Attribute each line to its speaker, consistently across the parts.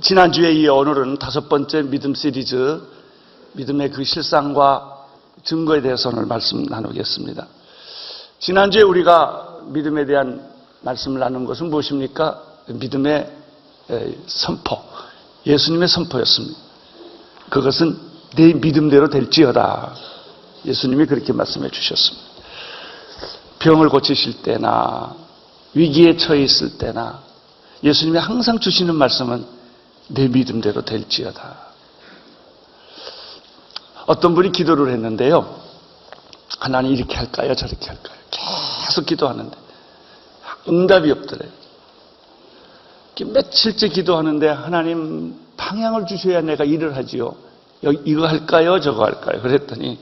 Speaker 1: 지난주에 이어 오늘은 5번째 믿음 시리즈, 믿음의 그 실상과 증거에 대해서 오늘 말씀 나누겠습니다. 지난주에 우리가 믿음에 대한 말씀을 나눈 것은 무엇입니까? 믿음의 선포, 예수님의 선포였습니다. 그것은 내 믿음대로 될지어다. 예수님이 그렇게 말씀해 주셨습니다. 병을 고치실 때나 위기에 처해 있을 때나 예수님이 항상 주시는 말씀은 내 믿음대로 될지어다. 어떤 분이 기도를 했는데요. 하나님 이렇게 할까요? 저렇게 할까요? 계속 기도하는데 응답이 없더래요. 며칠째 기도하는데 하나님 방향을 주셔야 내가 일을 하지요. 이거 할까요? 저거 할까요? 그랬더니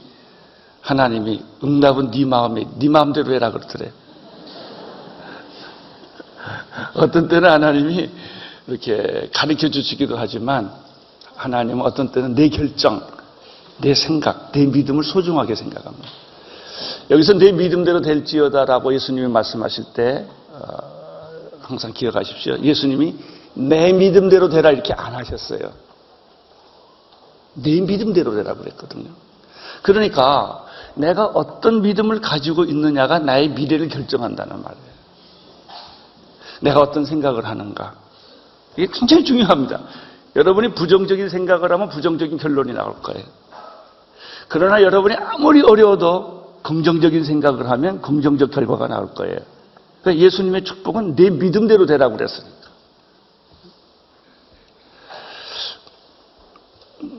Speaker 1: 하나님이 응답은 네 마음에 네 마음대로 해라 그러더래요. 어떤 때는 하나님이 이렇게 가르쳐 주시기도 하지만 하나님은 어떤 때는 내 결정, 내 생각, 내 믿음을 소중하게 생각합니다. 여기서 내 믿음대로 될지어다라고 예수님이 말씀하실 때 항상 기억하십시오. 예수님이 내 믿음대로 되라 이렇게 안 하셨어요. 내 믿음대로 되라 그랬거든요. 그러니까 내가 어떤 믿음을 가지고 있느냐가 나의 미래를 결정한다는 말이에요. 내가 어떤 생각을 하는가. 이게 굉장히 중요합니다. 여러분이 부정적인 생각을 하면 부정적인 결론이 나올 거예요. 그러나 여러분이 아무리 어려워도 긍정적인 생각을 하면 긍정적 결과가 나올 거예요. 그러니까 예수님의 축복은 내 믿음대로 되라고 그랬으니까.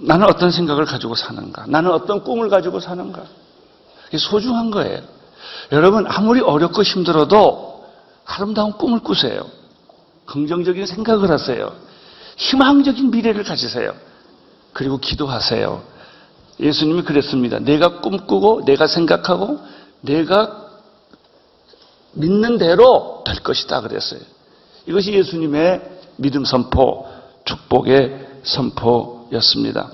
Speaker 1: 나는 어떤 생각을 가지고 사는가? 나는 어떤 꿈을 가지고 사는가? 이게 소중한 거예요. 여러분 아무리 어렵고 힘들어도 아름다운 꿈을 꾸세요. 긍정적인 생각을 하세요. 희망적인 미래를 가지세요. 그리고 기도하세요. 예수님이 그랬습니다. 내가 꿈꾸고 내가 생각하고 내가 믿는 대로 될 것이다 그랬어요. 이것이 예수님의 믿음 선포, 축복의 선포였습니다.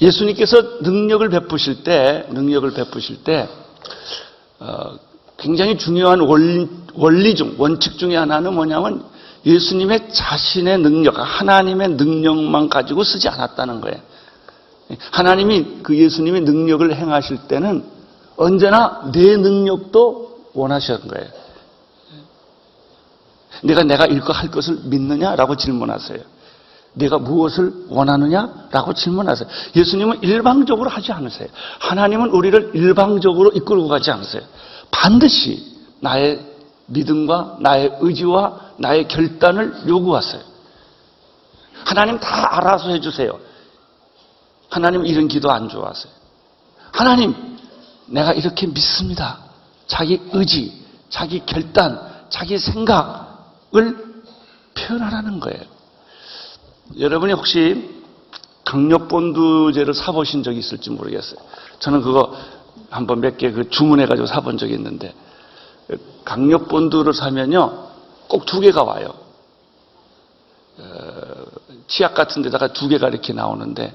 Speaker 1: 예수님께서 능력을 베푸실 때 굉장히 중요한 원칙 중에 하나는 뭐냐면 예수님의 자신의 능력, 하나님의 능력만 가지고 쓰지 않았다는 거예요. 하나님이 그 예수님의 능력을 행하실 때는 언제나 내 능력도 원하셨던 거예요. 내가 이거 할 것을 믿느냐라고 질문하세요. 내가 무엇을 원하느냐라고 질문하세요. 예수님은 일방적으로 하지 않으세요. 하나님은 우리를 일방적으로 이끌고 가지 않으세요. 반드시 나의 믿음과 나의 의지와 나의 결단을 요구하세요. 하나님 다 알아서 해주세요. 하나님 이런 기도 안 좋아하세요. 하나님 내가 이렇게 믿습니다. 자기 의지, 자기 결단, 자기 생각을 표현하라는 거예요. 여러분이 혹시 강력본두제를 사보신 적이 있을지 모르겠어요. 저는 그거 한번 몇 개 주문해가지고 사본 적이 있는데, 강력본두를 사면요, 꼭 2개가 와요. 치약 같은 데다가 2개가 이렇게 나오는데,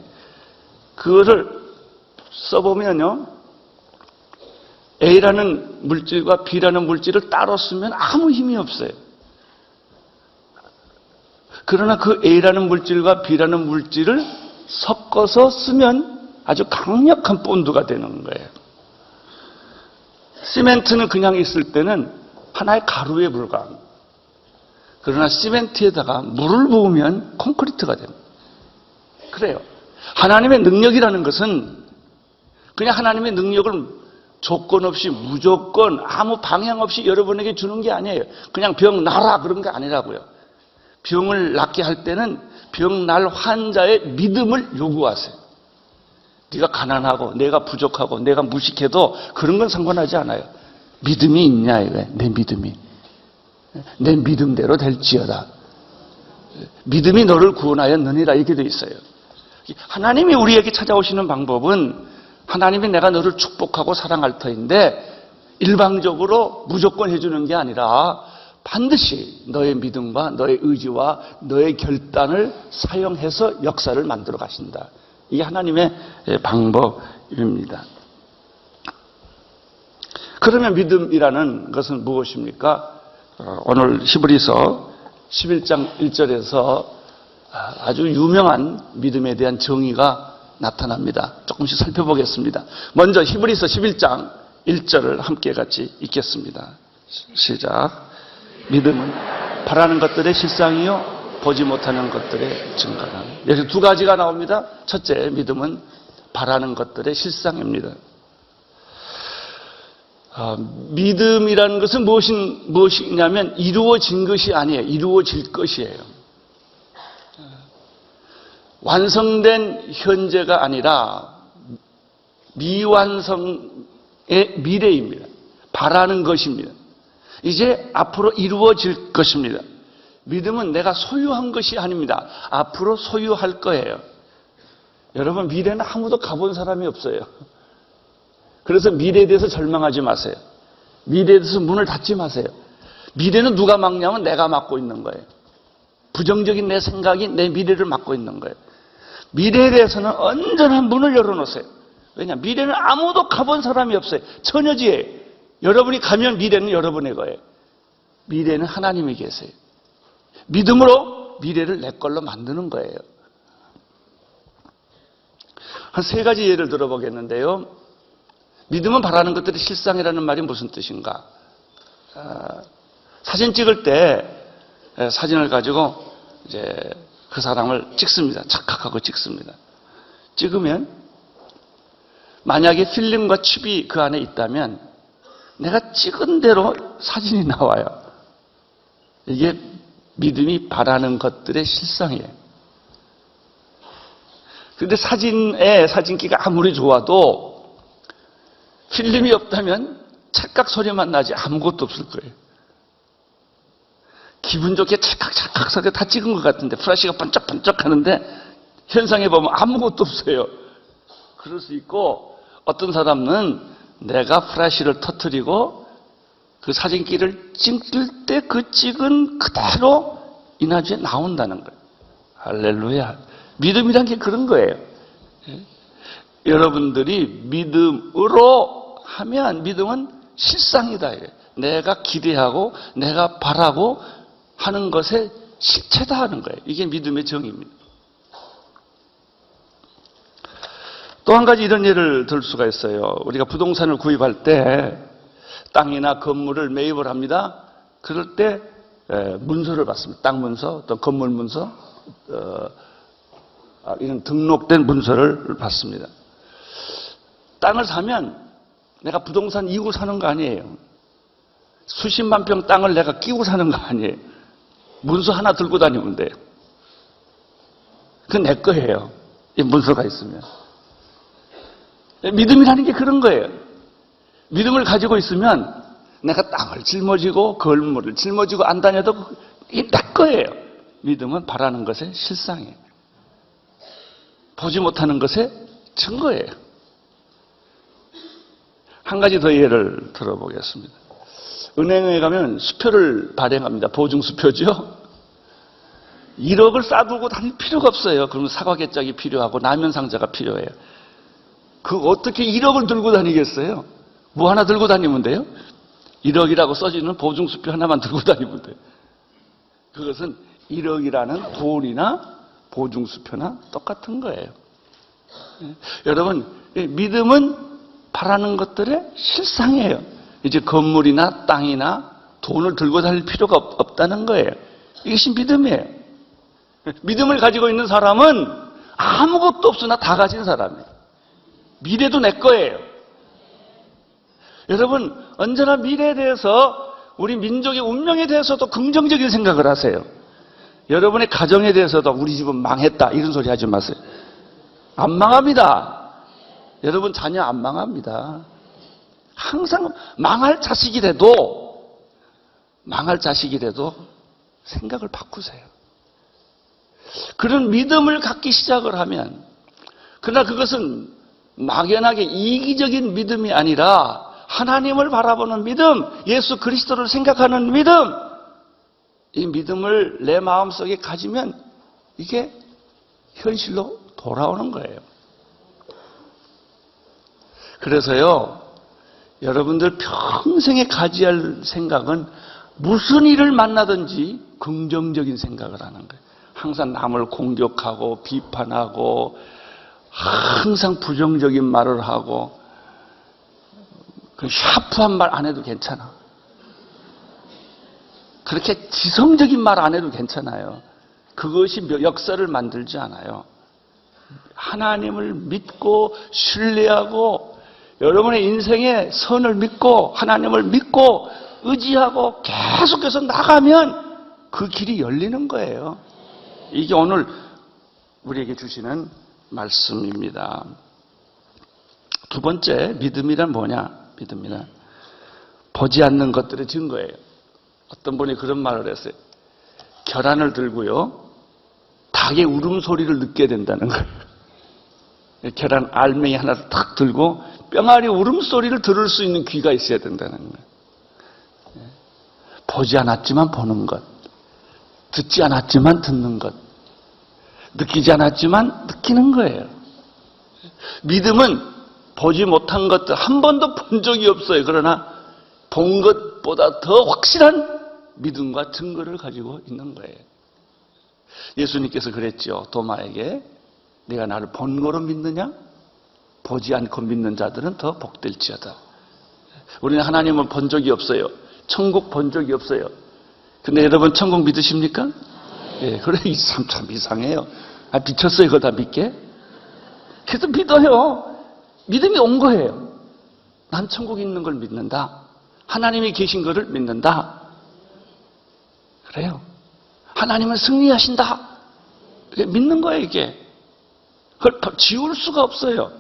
Speaker 1: 그거를 써보면요, A라는 물질과 B라는 물질을 따로 쓰면 아무 힘이 없어요. 그러나 그 A라는 물질과 B라는 물질을 섞어서 쓰면 아주 강력한 본드가 되는 거예요. 시멘트는 그냥 있을 때는 하나의 가루에 불과합니다. 그러나 시멘트에다가 물을 부으면 콘크리트가 됩니다. 그래요. 하나님의 능력이라는 것은 그냥 하나님의 능력을 조건 없이 무조건 아무 방향 없이 여러분에게 주는 게 아니에요. 그냥 병 나라 그런 게 아니라고요. 병을 낫게 할 때는 병 날 환자의 믿음을 요구하세요. 네가 가난하고 내가 부족하고 내가 무식해도 그런 건 상관하지 않아요. 믿음이 있냐 이거예요. 내 믿음이. 내 믿음대로 될지어다. 믿음이 너를 구원하였느니라 이렇게 돼 있어요. 하나님이 우리에게 찾아오시는 방법은 하나님이 내가 너를 축복하고 사랑할 터인데 일방적으로 무조건 해주는 게 아니라 반드시 너의 믿음과 너의 의지와 너의 결단을 사용해서 역사를 만들어 가신다. 이게 하나님의 방법입니다. 그러면 믿음이라는 것은 무엇입니까? 오늘 히브리서 11장 1절에서 아주 유명한 믿음에 대한 정의가 나타납니다. 조금씩 살펴보겠습니다. 먼저 히브리서 11장 1절을 함께 같이 읽겠습니다. 시작. 믿음은 바라는 것들의 실상이요 보지 못하는 것들의 증거라. 여기 두 가지가 나옵니다. 첫째, 믿음은 바라는 것들의 실상입니다. 믿음이라는 것은 무엇이냐면 이루어진 것이 아니에요. 이루어질 것이에요. 완성된 현재가 아니라 미완성의 미래입니다. 바라는 것입니다. 이제 앞으로 이루어질 것입니다. 믿음은 내가 소유한 것이 아닙니다. 앞으로 소유할 거예요. 여러분, 미래는 아무도 가본 사람이 없어요. 그래서 미래에 대해서 절망하지 마세요. 미래에 대해서 문을 닫지 마세요. 미래는 누가 막냐면 내가 막고 있는 거예요. 부정적인 내 생각이 내 미래를 막고 있는 거예요. 미래에 대해서는 언제나 문을 열어놓으세요. 왜냐? 미래는 아무도 가본 사람이 없어요. 천여지예요. 여러분이 가면 미래는 여러분의 거예요. 미래는 하나님이 계세요. 믿음으로 미래를 내 걸로 만드는 거예요. 한 세 가지 예를 들어보겠는데요. 믿음은 바라는 것들이 실상이라는 말이 무슨 뜻인가? 사진 찍을 때 사진을 가지고 이제 그 사람을 찍습니다. 착각하고 찍습니다. 찍으면 만약에 필름과 칩이 그 안에 있다면 내가 찍은 대로 사진이 나와요. 이게 믿음이 바라는 것들의 실상이에요. 그런데 사진기가 아무리 좋아도 필름이 없다면 찰칵 소리만 나지 아무것도 없을 거예요. 기분 좋게 찰칵 소리 다 찍은 것 같은데 플래시가 번쩍번쩍 하는데 현상에 보면 아무것도 없어요. 그럴 수 있고 어떤 사람은 내가 플래시를 터뜨리고 그 사진기를 찍을 때 그 찍은 그대로 이나주에 나온다는 거예요. 할렐루야. 믿음이란 게 그런 거예요. 여러분들이 믿음으로 하면 믿음은 실상이다. 내가 기대하고 내가 바라고 하는 것의 실체다 하는 거예요. 이게 믿음의 정의입니다. 또 한 가지 이런 예를 들 수가 있어요. 우리가 부동산을 구입할 때 땅이나 건물을 매입을 합니다. 그럴 때 문서를 받습니다. 땅 문서, 또 건물 문서, 이런 등록된 문서를 받습니다. 땅을 사면 내가 부동산 이고 사는 거 아니에요. 수십만 평 땅을 내가 끼고 사는 거 아니에요. 문서 하나 들고 다니면 돼요. 그건 내 거예요. 이 문서가 있으면. 믿음이라는 게 그런 거예요. 믿음을 가지고 있으면 내가 땅을 짊어지고 건물을 짊어지고 안 다녀도 이게 내 거예요. 믿음은 바라는 것의 실상이에요. 보지 못하는 것의 증거예요. 한 가지 더 예를 들어보겠습니다. 은행에 가면 수표를 발행합니다. 보증수표죠. 1억을 싸두고 다닐 필요가 없어요. 그러면 사과개짝이 필요하고 라면 상자가 필요해요. 그 어떻게 1억을 들고 다니겠어요? 뭐 하나 들고 다니면 돼요? 1억이라고 써지는 보증수표 하나만 들고 다니면 돼요. 그것은 1억이라는 돈이나 보증수표나 똑같은 거예요. 여러분, 믿음은 바라는 것들의 실상이에요. 이제 건물이나 땅이나 돈을 들고 다닐 필요가 없다는 거예요. 이것이 믿음이에요. 믿음을 가지고 있는 사람은 아무것도 없으나 다 가진 사람이에요. 미래도 내 거예요. 여러분, 언제나 미래에 대해서, 우리 민족의 운명에 대해서도 긍정적인 생각을 하세요. 여러분의 가정에 대해서도 우리 집은 망했다 이런 소리 하지 마세요. 안 망합니다. 여러분 자녀 안 망합니다. 항상 망할 자식이라도 생각을 바꾸세요. 그런 믿음을 갖기 시작을 하면, 그러나 그것은 막연하게 이기적인 믿음이 아니라 하나님을 바라보는 믿음, 예수 그리스도를 생각하는 믿음, 이 믿음을 내 마음속에 가지면 이게 현실로 돌아오는 거예요. 그래서요, 여러분들 평생에 가져야 할 생각은 무슨 일을 만나든지 긍정적인 생각을 하는 거예요. 항상 남을 공격하고 비판하고 항상 부정적인 말을 하고 그 샤프한 말 안 해도 괜찮아. 그렇게 지성적인 말 안 해도 괜찮아요. 그것이 역사를 만들지 않아요. 하나님을 믿고 신뢰하고 여러분의 인생의 선을 믿고 하나님을 믿고 의지하고 계속해서 나가면 그 길이 열리는 거예요. 이게 오늘 우리에게 주시는 말씀입니다. 두 번째, 믿음이란 뭐냐? 믿음이란 보지 않는 것들의 증거예요. 어떤 분이 그런 말을 했어요. 계란을 들고요, 닭의 울음소리를 듣게 된다는 거예요. 계란 알맹이 하나를 탁 들고 뿅아리 울음소리를 들을 수 있는 귀가 있어야 된다는 거예요. 보지 않았지만 보는 것, 듣지 않았지만 듣는 것, 느끼지 않았지만 느끼는 거예요. 믿음은 보지 못한 것들 한 번도 본 적이 없어요. 그러나 본 것보다 더 확실한 믿음과 증거를 가지고 있는 거예요. 예수님께서 그랬죠. 도마에게, 네가 나를 본 거로 믿느냐? 보지 않고 믿는 자들은 더 복될지어다. 우리는 하나님을 본 적이 없어요. 천국 본 적이 없어요. 근데 여러분 천국 믿으십니까? 예, 그래, 참 이상해요. 미쳤어요, 그거 다 믿게? 그래서 믿어요. 믿음이 온 거예요. 난 천국에 있는 걸 믿는다. 하나님이 계신 것을 믿는다. 그래요. 하나님은 승리하신다. 믿는 거예요, 이게. 그걸 지울 수가 없어요.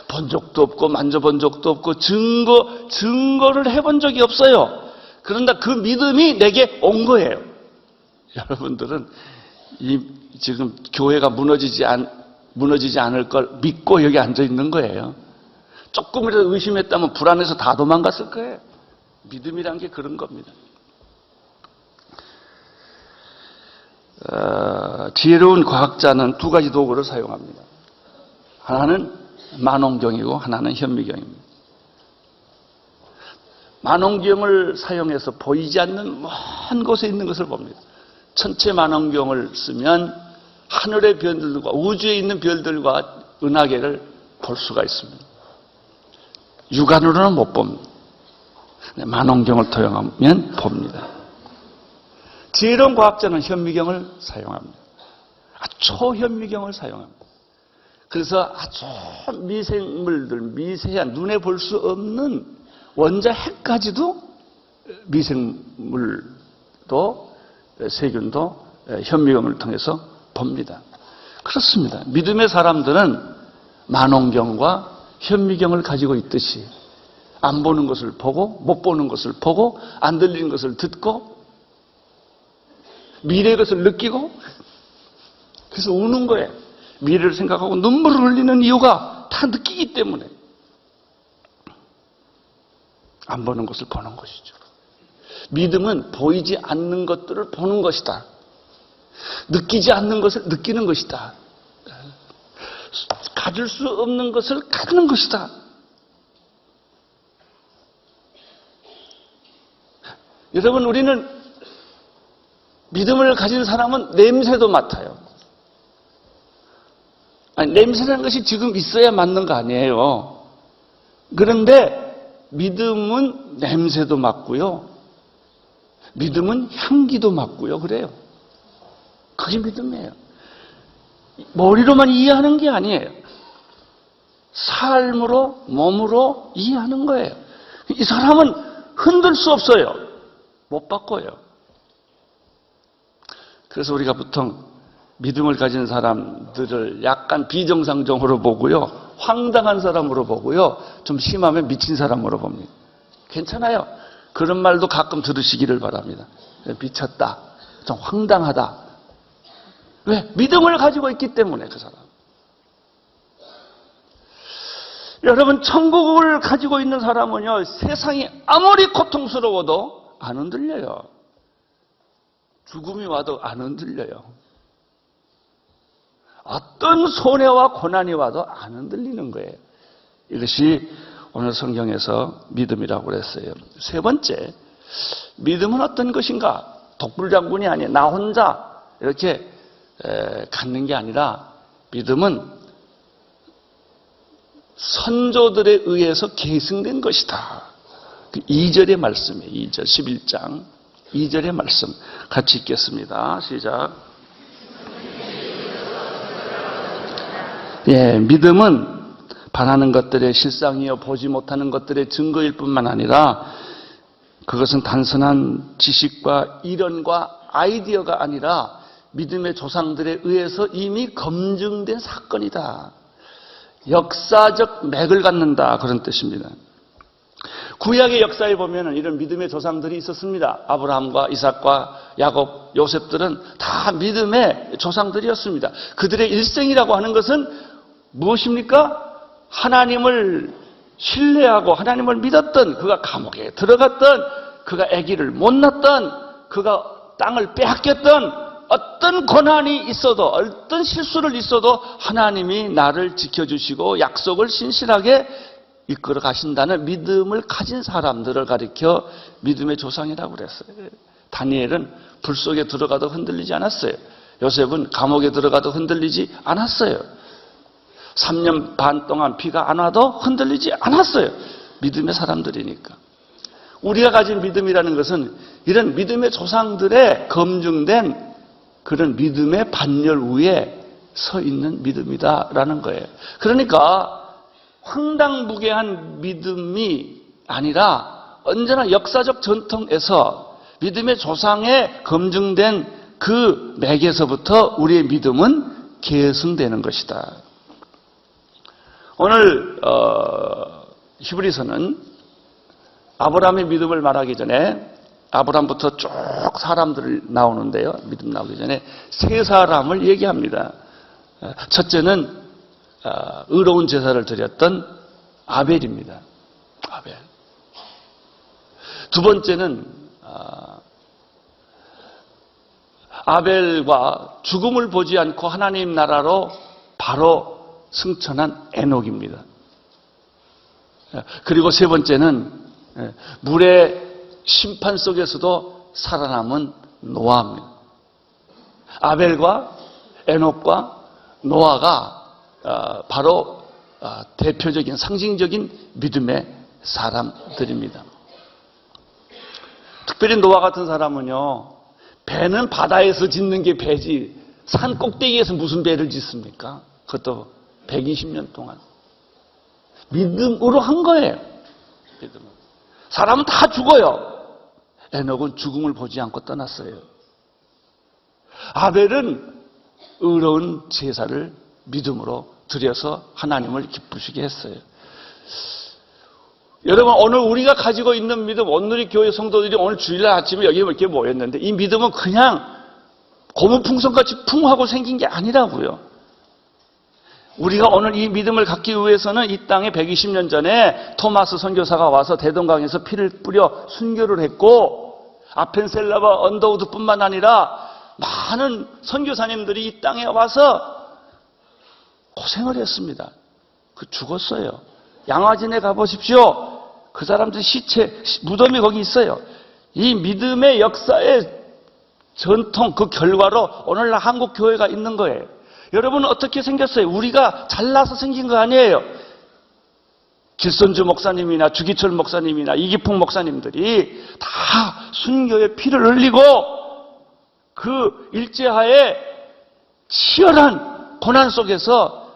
Speaker 1: 본 적도 없고 만져본 적도 없고 증거를 해본 적이 없어요. 그런데 그 믿음이 내게 온 거예요. 여러분들은 지금 교회가 무너지지 않을 걸 믿고 여기 앉아 있는 거예요. 조금이라도 의심했다면 불안해서 다 도망갔을 거예요. 믿음이란 게 그런 겁니다. 지혜로운 과학자는 두 가지 도구를 사용합니다. 하나는 만원경이고 하나는 현미경입니다. 만원경을 사용해서 보이지 않는 먼 곳에 있는 것을 봅니다. 천체 만원경을 쓰면 하늘의 별들과 우주에 있는 별들과 은하계를 볼 수가 있습니다. 육안으로는 못 봅니다. 만원경을 통하면 봅니다. 지혜로운 과학자는 현미경을 사용합니다. 초현미경을 사용합니다. 그래서 아주 미생물들, 미세한 눈에 볼 수 없는 원자핵까지도 미생물도 세균도 현미경을 통해서 봅니다. 그렇습니다. 믿음의 사람들은 만원경과 현미경을 가지고 있듯이 안 보는 것을 보고 못 보는 것을 보고 안 들리는 것을 듣고 미래의 것을 느끼고 그래서 우는 거예요. 미래를 생각하고 눈물을 흘리는 이유가 다 느끼기 때문에 안 보는 것을 보는 것이죠. 믿음은 보이지 않는 것들을 보는 것이다. 느끼지 않는 것을 느끼는 것이다. 가질 수 없는 것을 갖는 것이다. 여러분, 우리는 믿음을 가진 사람은 냄새도 맡아요. 아니, 냄새라는 것이 지금 있어야 맞는 거 아니에요. 그런데 믿음은 냄새도 맡고요. 믿음은 향기도 맡고요. 그래요. 그게 믿음이에요. 머리로만 이해하는 게 아니에요. 삶으로, 몸으로 이해하는 거예요. 이 사람은 흔들 수 없어요. 못 바꿔요. 그래서 우리가 보통 믿음을 가진 사람들을 약간 비정상적으로 보고요. 황당한 사람으로 보고요. 좀 심하면 미친 사람으로 봅니다. 괜찮아요. 그런 말도 가끔 들으시기를 바랍니다. 미쳤다. 좀 황당하다. 왜? 믿음을 가지고 있기 때문에 그 사람. 여러분, 천국을 가지고 있는 사람은요, 세상이 아무리 고통스러워도 안 흔들려요. 죽음이 와도 안 흔들려요. 어떤 손해와 고난이 와도 안 흔들리는 거예요. 이것이 오늘 성경에서 믿음이라고 그랬어요. 세 번째, 믿음은 어떤 것인가? 독불장군이 아니에요. 나 혼자 이렇게 갖는 게 아니라 믿음은 선조들에 의해서 계승된 것이다. 2절의 말씀이에요. 2절 11장 2절의 말씀 같이 읽겠습니다. 시작. 예, 믿음은 바라는 것들의 실상이요 보지 못하는 것들의 증거일 뿐만 아니라 그것은 단순한 지식과 이론과 아이디어가 아니라 믿음의 조상들에 의해서 이미 검증된 사건이다. 역사적 맥을 갖는다. 그런 뜻입니다. 구약의 역사에 보면 이런 믿음의 조상들이 있었습니다. 아브라함과 이삭과 야곱, 요셉들은 다 믿음의 조상들이었습니다. 그들의 일생이라고 하는 것은 무엇입니까? 하나님을 신뢰하고 하나님을 믿었던, 그가 감옥에 들어갔던, 그가 아기를 못 낳았던, 그가 땅을 빼앗겼던, 어떤 고난이 있어도, 어떤 실수를 있어도 하나님이 나를 지켜주시고 약속을 신실하게 이끌어 가신다는 믿음을 가진 사람들을 가리켜 믿음의 조상이라고 그랬어요. 다니엘은 불 속에 들어가도 흔들리지 않았어요. 요셉은 감옥에 들어가도 흔들리지 않았어요. 3년 반 동안 비가 안 와도 흔들리지 않았어요. 믿음의 사람들이니까. 우리가 가진 믿음이라는 것은 이런 믿음의 조상들의 검증된 그런 믿음의 반열 위에 서 있는 믿음이다라는 거예요. 그러니까 황당무계한 믿음이 아니라 언제나 역사적 전통에서 믿음의 조상에 검증된 그 맥에서부터 우리의 믿음은 계승되는 것이다. 오늘 히브리서는 아브라함의 믿음을 말하기 전에 아브라함부터 쭉 사람들이 나오는데요. 믿음 나오기 전에 세 사람을 얘기합니다. 첫째는 의로운 제사를 드렸던 아벨입니다. 아벨. 두 번째는 아벨과 죽음을 보지 않고 하나님 나라로 바로 승천한 에녹입니다. 그리고 세 번째는 물의 심판 속에서도 살아남은 노아입니다. 아벨과 에녹과 노아가 바로 대표적인 상징적인 믿음의 사람들입니다. 특별히 노아 같은 사람은요, 배는 바다에서 짓는 게 배지 산 꼭대기에서 무슨 배를 짓습니까? 그것도 120년 동안 믿음으로 한 거예요. 믿음. 사람은 다 죽어요. 에녹은 죽음을 보지 않고 떠났어요. 아벨은 의로운 제사를 믿음으로 드려서 하나님을 기쁘시게 했어요. 여러분, 오늘 우리가 가지고 있는 믿음, 오늘의 교회 성도들이 오늘 주일날 아침에 여기 이렇게 모였는데 이 믿음은 그냥 고무풍선같이 풍하고 생긴 게 아니라고요. 우리가 오늘 이 믿음을 갖기 위해서는 이 땅에 120년 전에 토마스 선교사가 와서 대동강에서 피를 뿌려 순교를 했고, 아펜셀라와 언더우드뿐만 아니라 많은 선교사님들이 이 땅에 와서 고생을 했습니다. 죽었어요. 양화진에 가보십시오. 그 사람들 시체, 무덤이 거기 있어요. 이 믿음의 역사의 전통, 그 결과로 오늘날 한국 교회가 있는 거예요. 여러분은 어떻게 생겼어요? 우리가 잘나서 생긴 거 아니에요. 길선주 목사님이나 주기철 목사님이나 이기풍 목사님들이 다 순교의 피를 흘리고 그 일제하에 치열한 고난 속에서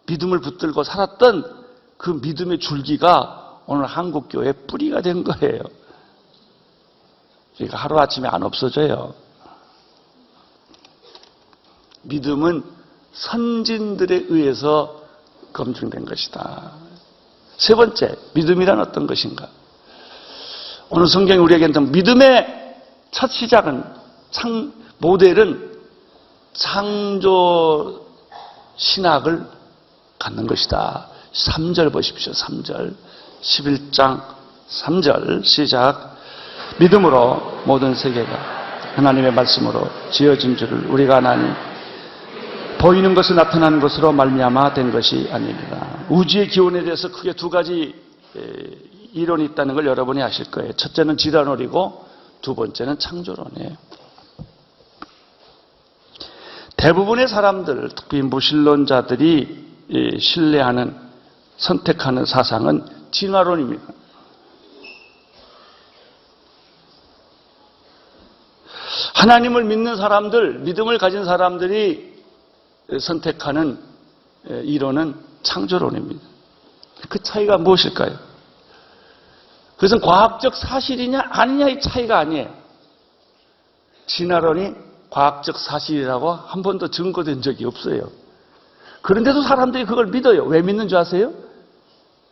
Speaker 1: 믿음을 붙들고 살았던 그 믿음의 줄기가 오늘 한국교회의 뿌리가 된 거예요. 그러니까 하루아침에 안 없어져요. 믿음은 선진들에 의해서 검증된 것이다. 세 번째, 믿음이란 어떤 것인가? 오늘 성경이 우리에게 믿음의 첫 시작은 모델은 창조 신학을 갖는 것이다. 3절 보십시오. 3절. 11장 3절 시작. 믿음으로 모든 세계가 하나님의 말씀으로 지어진 줄을 우리가 아나니 보이는 것이 나타나는 것으로 말미암아 된 것이 아닙니다. 우주의 기원에 대해서 크게 두 가지 이론이 있다는 걸 여러분이 아실 거예요. 첫째는 질환론이고 두 번째는 창조론이에요. 대부분의 사람들, 특히 무신론자들이 신뢰하는 선택하는 사상은 진화론입니다. 하나님을 믿는 사람들, 믿음을 가진 사람들이 선택하는 이론은 창조론입니다. 그 차이가 무엇일까요? 그것은 과학적 사실이냐 아니냐의 차이가 아니에요. 진화론이 과학적 사실이라고 한 번도 증거된 적이 없어요. 그런데도 사람들이 그걸 믿어요. 왜 믿는 줄 아세요?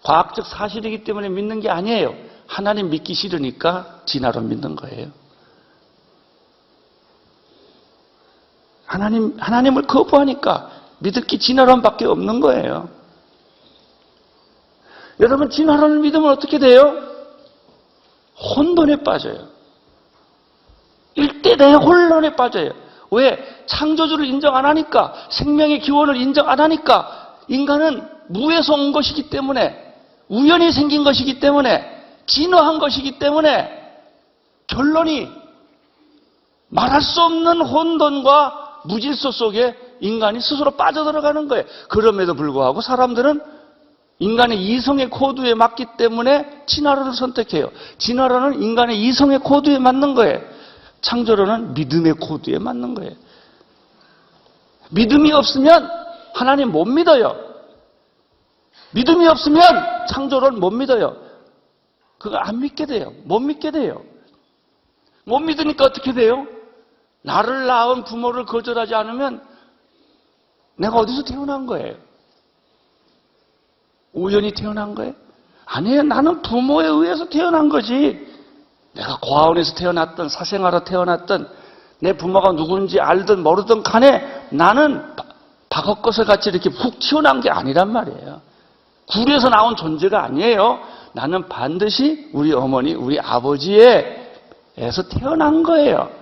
Speaker 1: 과학적 사실이기 때문에 믿는 게 아니에요. 하나님 믿기 싫으니까 진화론 믿는 거예요. 하나님을 거부하니까 믿을 게 진화론밖에 없는 거예요. 여러분, 진화론을 믿으면 어떻게 돼요? 혼돈에 빠져요. 일대대의 혼란에 빠져요. 왜? 창조주를 인정 안 하니까, 생명의 기원을 인정 안 하니까, 인간은 무에서 온 것이기 때문에, 우연히 생긴 것이기 때문에, 진화한 것이기 때문에, 결론이 말할 수 없는 혼돈과 무질서 속에 인간이 스스로 빠져들어가는 거예요. 그럼에도 불구하고 사람들은 인간의 이성의 코드에 맞기 때문에 진화론을 선택해요. 진화론은 인간의 이성의 코드에 맞는 거예요. 창조론은 믿음의 코드에 맞는 거예요. 믿음이 없으면 하나님 못 믿어요. 믿음이 없으면 창조론 못 믿어요. 그거 안 믿게 돼요. 못 믿게 돼요. 못 믿으니까 어떻게 돼요? 나를 낳은 부모를 거절하지 않으면 내가 어디서 태어난 거예요? 우연히 태어난 거예요? 아니에요. 나는 부모에 의해서 태어난 거지. 내가 고아원에서 태어났든 사생아로 태어났든 내 부모가 누군지 알든 모르든 간에 나는 박헛것을 같이 이렇게 훅 튀어나온 게 아니란 말이에요. 굴에서 나온 존재가 아니에요. 나는 반드시 우리 어머니, 우리 아버지에서 태어난 거예요.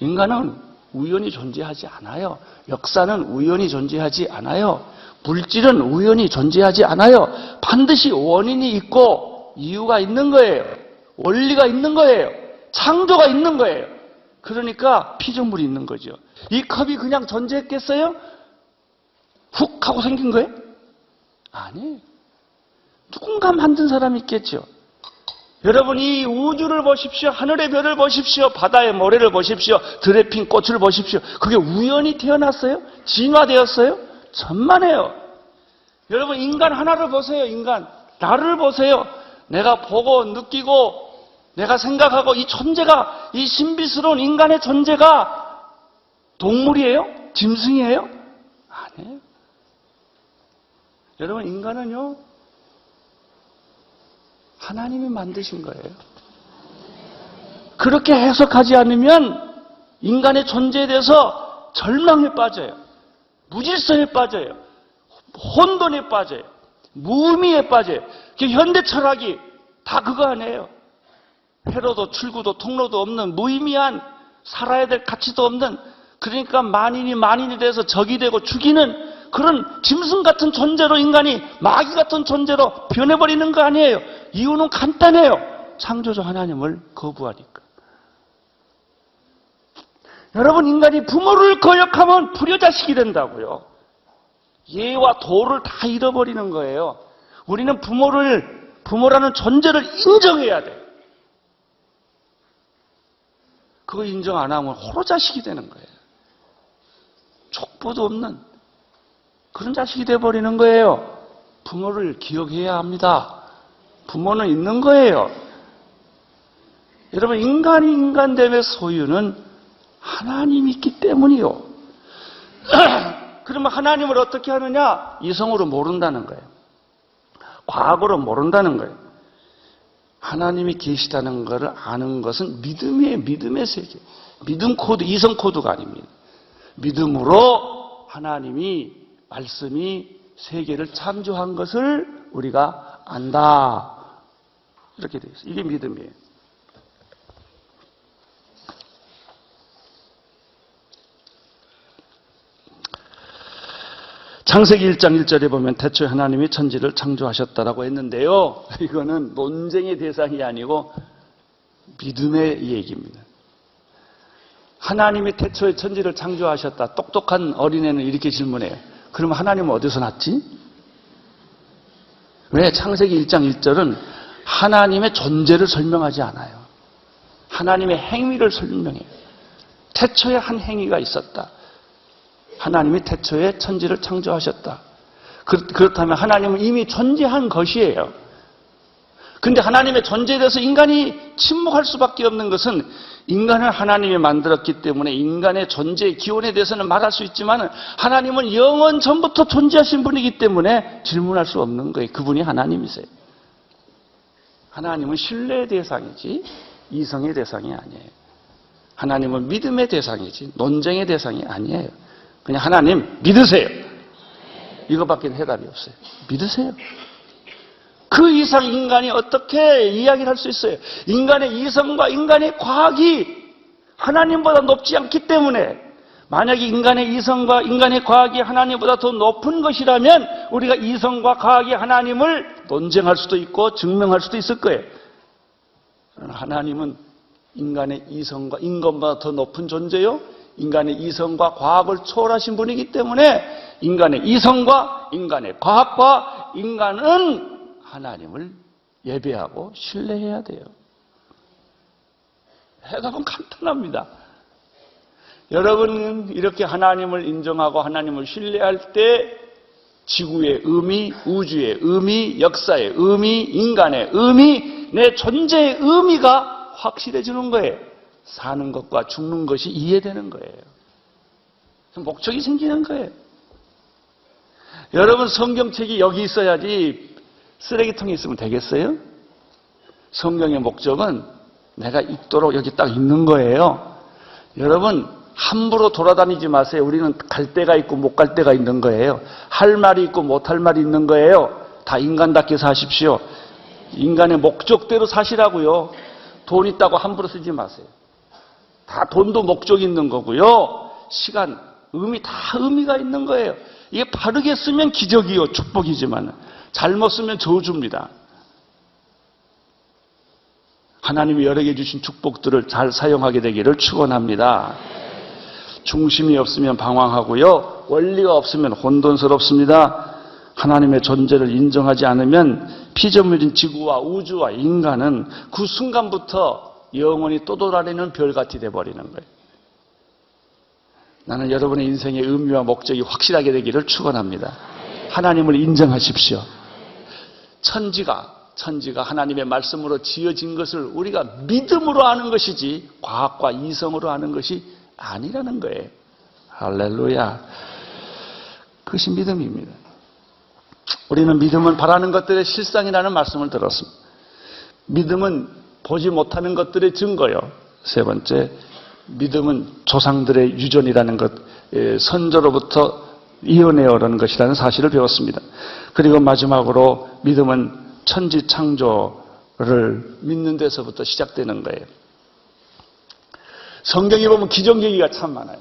Speaker 1: 인간은 우연히 존재하지 않아요. 역사는 우연히 존재하지 않아요. 물질은 우연히 존재하지 않아요. 반드시 원인이 있고 이유가 있는 거예요. 원리가 있는 거예요. 창조가 있는 거예요. 그러니까 피조물이 있는 거죠. 이 컵이 그냥 존재했겠어요? 훅 하고 생긴 거예요? 아니에요. 누군가 만든 사람이 있겠죠. 여러분, 이 우주를 보십시오. 하늘의 별을 보십시오. 바다의 모래를 보십시오. 들에 핀 꽃을 보십시오. 그게 우연히 태어났어요? 진화되었어요? 천만에요. 여러분, 인간 하나를 보세요. 인간. 나를 보세요. 내가 보고 느끼고 내가 생각하고 이 존재가, 이 신비스러운 인간의 존재가 동물이에요? 짐승이에요? 아니에요. 여러분, 인간은요, 하나님이 만드신 거예요. 그렇게 해석하지 않으면 인간의 존재에 대해서 절망에 빠져요. 무질서에 빠져요. 혼돈에 빠져요. 무의미에 빠져요. 현대 철학이 다 그거 아니에요. 회로도 출구도 통로도 없는 무의미한, 살아야 될 가치도 없는, 그러니까 만인이 만인에 대해서 적이 되고 죽이는 그런 짐승 같은 존재로 인간이 마귀 같은 존재로 변해버리는 거 아니에요. 이유는 간단해요. 창조주 하나님을 거부하니까. 여러분, 인간이 부모를 거역하면 불효자식이 된다고요. 예와 도를 다 잃어버리는 거예요. 우리는 부모라는 존재를 인정해야 돼. 그거 인정 안 하면 호로 자식이 되는 거예요. 족보도 없는 그런 자식이 돼버리는 거예요. 부모를 기억해야 합니다. 부모는 있는 거예요. 여러분, 인간이 인간됨의 소유는 하나님이 있기 때문이요. 그러면 하나님을 어떻게 하느냐? 이성으로 모른다는 거예요. 과거로 모른다는 거예요. 하나님이 계시다는 것을 아는 것은 믿음의 세계. 믿음 코드, 이성 코드가 아닙니다. 믿음으로 하나님이, 말씀이 세계를 창조한 것을 우리가 안다. 이렇게 되어 있어요. 이게 믿음이에요. 창세기 1장 1절에 보면 태초에 하나님이 천지를 창조하셨다라고 했는데요. 이거는 논쟁의 대상이 아니고 믿음의 얘기입니다. 하나님이 태초에 천지를 창조하셨다. 똑똑한 어린애는 이렇게 질문해요. 그러면 하나님은 어디서 났지? 왜? 창세기 1장 1절은 하나님의 존재를 설명하지 않아요. 하나님의 행위를 설명해요. 태초에 한 행위가 있었다. 하나님이 태초에 천지를 창조하셨다. 그렇다면 하나님은 이미 존재한 것이에요. 그런데 하나님의 존재에 대해서 인간이 침묵할 수밖에 없는 것은 인간을 하나님이 만들었기 때문에 인간의 존재의 기원에 대해서는 말할 수 있지만 하나님은 영원 전부터 존재하신 분이기 때문에 질문할 수 없는 거예요. 그분이 하나님이세요. 하나님은 신뢰의 대상이지 이성의 대상이 아니에요. 하나님은 믿음의 대상이지 논쟁의 대상이 아니에요. 그냥 하나님 믿으세요. 이거밖에 해답이 없어요. 믿으세요. 그 이상 인간이 어떻게 이야기를 할 수 있어요? 인간의 이성과 인간의 과학이 하나님보다 높지 않기 때문에 만약에 인간의 이성과 인간의 과학이 하나님보다 더 높은 것이라면 우리가 이성과 과학이 하나님을 논쟁할 수도 있고 증명할 수도 있을 거예요. 그러나 하나님은 인간의 이성과 인간보다 더 높은 존재요. 인간의 이성과 과학을 초월하신 분이기 때문에 인간의 이성과 인간의 과학과 인간은 하나님을 예배하고 신뢰해야 돼요. 해답은 간단합니다. 여러분은 이렇게 하나님을 인정하고 하나님을 신뢰할 때 지구의 의미, 우주의 의미, 역사의 의미, 인간의 의미, 내 존재의 의미가 확실해지는 거예요. 사는 것과 죽는 것이 이해되는 거예요. 목적이 생기는 거예요. 여러분 성경책이 여기 있어야지 쓰레기통에 있으면 되겠어요? 성경의 목적은 내가 읽도록 여기 딱 있는 거예요. 여러분 함부로 돌아다니지 마세요. 우리는 갈 데가 있고 못 갈 데가 있는 거예요. 할 말이 있고 못 할 말이 있는 거예요. 다 인간답게 사십시오. 인간의 목적대로 사시라고요. 돈 있다고 함부로 쓰지 마세요. 다 돈도 목적이 있는 거고요. 시간, 의미 다 의미가 있는 거예요. 이게 바르게 쓰면 기적이요, 축복이지만 잘못 쓰면 저주입니다. 하나님이 여러 개 주신 축복들을 잘 사용하게 되기를 축원합니다. 중심이 없으면 방황하고요. 원리가 없으면 혼돈스럽습니다. 하나님의 존재를 인정하지 않으면 피조물인 지구와 우주와 인간은 그 순간부터 영원히 떠돌아다니는 별같이 돼버리는 거예요. 나는 여러분의 인생의 의미와 목적이 확실하게 되기를 축원합니다. 하나님을 인정하십시오. 천지가 하나님의 말씀으로 지어진 것을 우리가 믿음으로 아는 것이지 과학과 이성으로 아는 것이 아니라는 거예요. 할렐루야. 그것이 믿음입니다. 우리는 믿음은 바라는 것들의 실상이라는 말씀을 들었습니다. 믿음은 보지 못하는 것들의 증거요. 세 번째, 믿음은 조상들의 유전이라는 것, 선조로부터 이어내 오는 것이라는 사실을 배웠습니다. 그리고 마지막으로 믿음은 천지 창조를 믿는 데서부터 시작되는 거예요. 성경에 보면 기적 얘기가 참 많아요.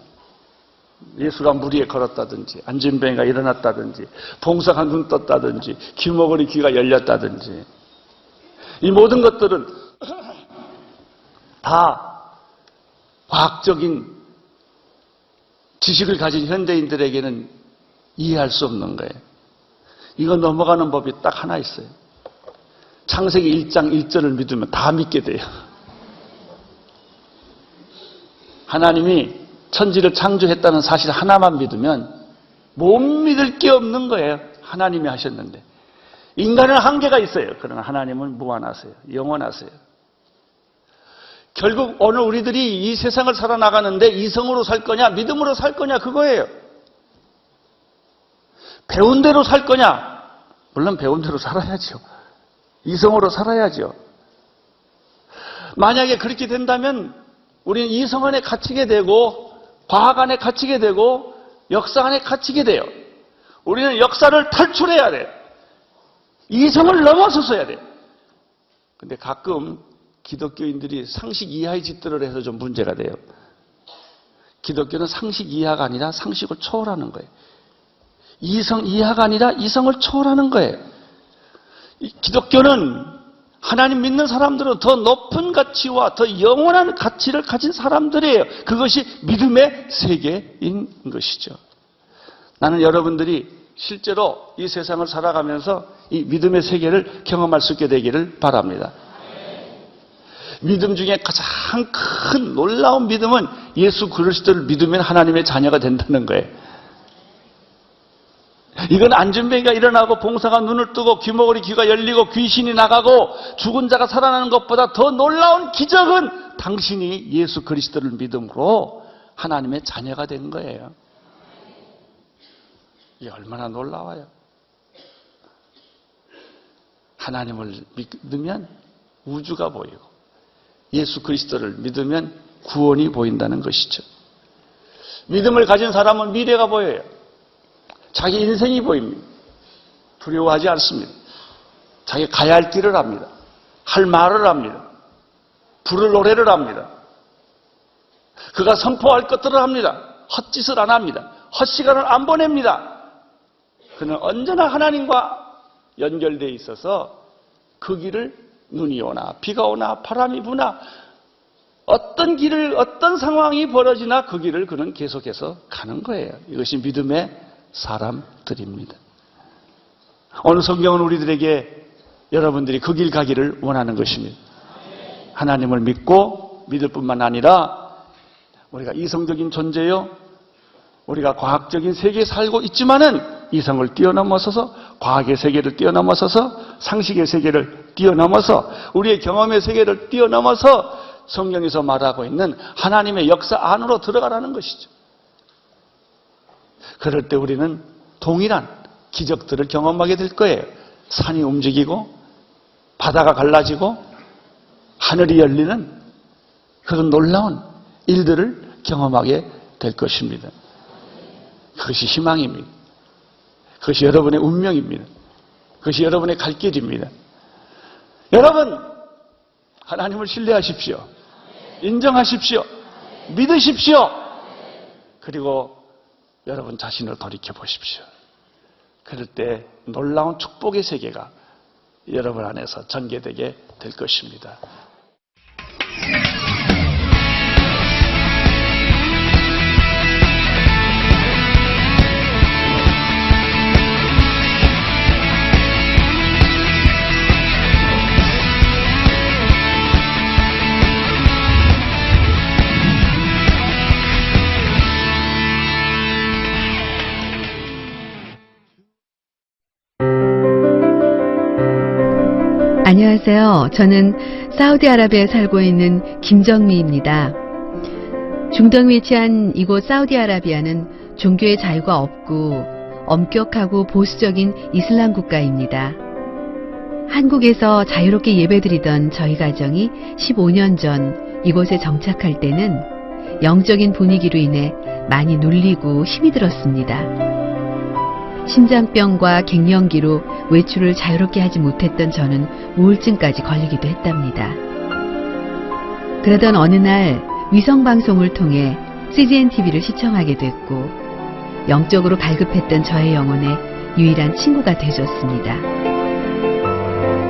Speaker 1: 예수가 물 위에 걸었다든지 안진뱅이가 일어났다든지 봉사가 눈 떴다든지 귀머거리 귀가 열렸다든지 이 모든 것들은 다 과학적인 지식을 가진 현대인들에게는 이해할 수 없는 거예요. 이거 넘어가는 법이 딱 하나 있어요. 창세기 1장 1절을 믿으면 다 믿게 돼요. 하나님이 천지를 창조했다는 사실 하나만 믿으면 못 믿을 게 없는 거예요. 하나님이 하셨는데. 인간은 한계가 있어요. 그러나 하나님은 무한하세요. 영원하세요. 결국 오늘 우리들이 이 세상을 살아나가는데 이성으로 살 거냐 믿음으로 살 거냐 그거예요. 배운 대로 살 거냐? 물론 배운 대로 살아야죠. 이성으로 살아야죠. 만약에 그렇게 된다면 우리는 이성 안에 갇히게 되고 과학 안에 갇히게 되고 역사 안에 갇히게 돼요. 우리는 역사를 탈출해야 돼요. 이성을 넘어서서야 돼요. 근데 가끔 기독교인들이 상식 이하의 짓들을 해서 좀 문제가 돼요. 기독교는 상식 이하가 아니라 상식을 초월하는 거예요. 이성 이하가 아니라 이성을 초월하는 거예요. 기독교는 하나님 믿는 사람들은 더 높은 가치와 더 영원한 가치를 가진 사람들이에요. 그것이 믿음의 세계인 것이죠. 나는 여러분들이 실제로 이 세상을 살아가면서 이 믿음의 세계를 경험할 수 있게 되기를 바랍니다. 믿음 중에 가장 큰 놀라운 믿음은 예수 그리스도를 믿으면 하나님의 자녀가 된다는 거예요. 이건 안전뱅이가 일어나고 봉사가 눈을 뜨고 귀머거리 귀가 열리고 귀신이 나가고 죽은 자가 살아나는 것보다 더 놀라운 기적은 당신이 예수 그리스도를 믿음으로 하나님의 자녀가 된 거예요. 이게 얼마나 놀라워요. 하나님을 믿으면 우주가 보이고 예수 그리스도를 믿으면 구원이 보인다는 것이죠. 믿음을 가진 사람은 미래가 보여요. 자기 인생이 보입니다. 두려워하지 않습니다. 자기 가야 할 길을 압니다. 할 말을 합니다. 부를 노래를 합니다. 그가 선포할 것들을 합니다. 헛짓을 안 합니다. 헛시간을 안 보냅니다. 그는 언제나 하나님과 연결되어 있어서 그 길을 눈이 오나 비가 오나 바람이 부나 어떤 길을 어떤 상황이 벌어지나 그 길을 그는 계속해서 가는 거예요. 이것이 믿음의 사람들입니다. 오늘 성경은 우리들에게 여러분들이 그 길 가기를 원하는 것입니다. 하나님을 믿고 믿을 뿐만 아니라 우리가 이성적인 존재요. 우리가 과학적인 세계에 살고 있지만은 이성을 뛰어넘어서서 과학의 세계를 뛰어넘어서서 상식의 세계를 뛰어넘어서 우리의 경험의 세계를 뛰어넘어서 성경에서 말하고 있는 하나님의 역사 안으로 들어가라는 것이죠. 그럴 때 우리는 동일한 기적들을 경험하게 될 거예요. 산이 움직이고 바다가 갈라지고 하늘이 열리는 그런 놀라운 일들을 경험하게 될 것입니다. 그것이 희망입니다. 그것이 여러분의 운명입니다. 그것이 여러분의 갈 길입니다. 여러분, 하나님을 신뢰하십시오. 인정하십시오. 믿으십시오. 그리고 여러분 자신을 돌이켜 보십시오. 그럴 때 놀라운 축복의 세계가 여러분 안에서 전개되게 될 것입니다.
Speaker 2: 안녕하세요. 저는 사우디아라비아에 살고 있는 김정미입니다. 중동에 위치한 이곳 사우디아라비아는 종교의 자유가 없고 엄격하고 보수적인 이슬람 국가입니다. 한국에서 자유롭게 예배드리던 저희 가정이 15년 전 이곳에 정착할 때는 영적인 분위기로 인해 많이 눌리고 힘이 들었습니다. 심장병과 갱년기로 외출을 자유롭게 하지 못했던 저는 우울증까지 걸리기도 했답니다. 그러던 어느 날 위성방송을 통해 CGN TV를 시청하게 됐고 영적으로 갈급했던 저의 영혼의 유일한 친구가 되어줬습니다.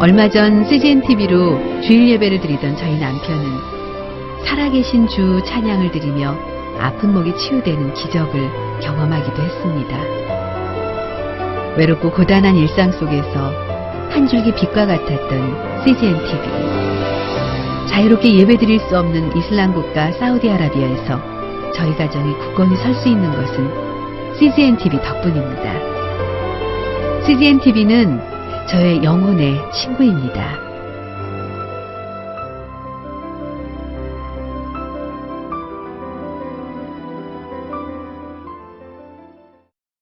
Speaker 2: 얼마 전 CGN TV로 주일 예배를 드리던 저희 남편은 살아계신 주 찬양을 드리며 아픈 목이 치유되는 기적을 경험하기도 했습니다. 외롭고 고단한 일상 속에서 한 줄기 빛과 같았던 CGN TV. 자유롭게 예배드릴 수 없는 이슬람 국가 사우디아라비아에서 저희 가정이 굳건히 설 수 있는 것은 CGN TV 덕분입니다. CGN TV는 저의 영혼의 친구입니다.